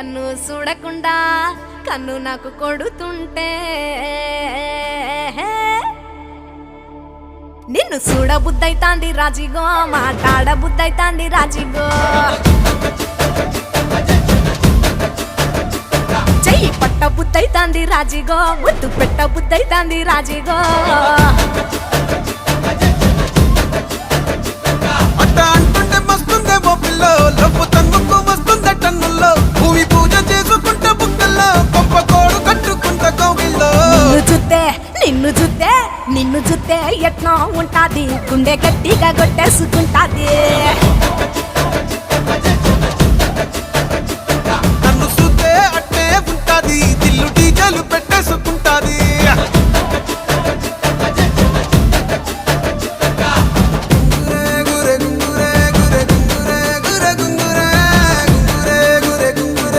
కన్ను చూడకుండా కన్ను నాకు కొడుతుంటే నిన్ను చూడబుద్దైతాంది రాజిగో మాట్లాడబుద్దైతాంది రాజిగో చెయ్యి పట్ట బుద్దైతాంది రాజిగో ముద్దు పెట్ట బుద్దైతాంది రాజిగో అంటుంటే మస్తుందేమో పిల్లో లవ్వు తన్నుకు వస్తుందే టన్నుల్లో భూమి పూజ చేసుకుంటే బుక్కల్లో గొప్ప కోడు కట్టుకుంటా కోవిల్లో నిన్ను చూస్తే ఎట్లా ఉంటాది గుండె గట్టిగా కొట్టేసుకుంటాది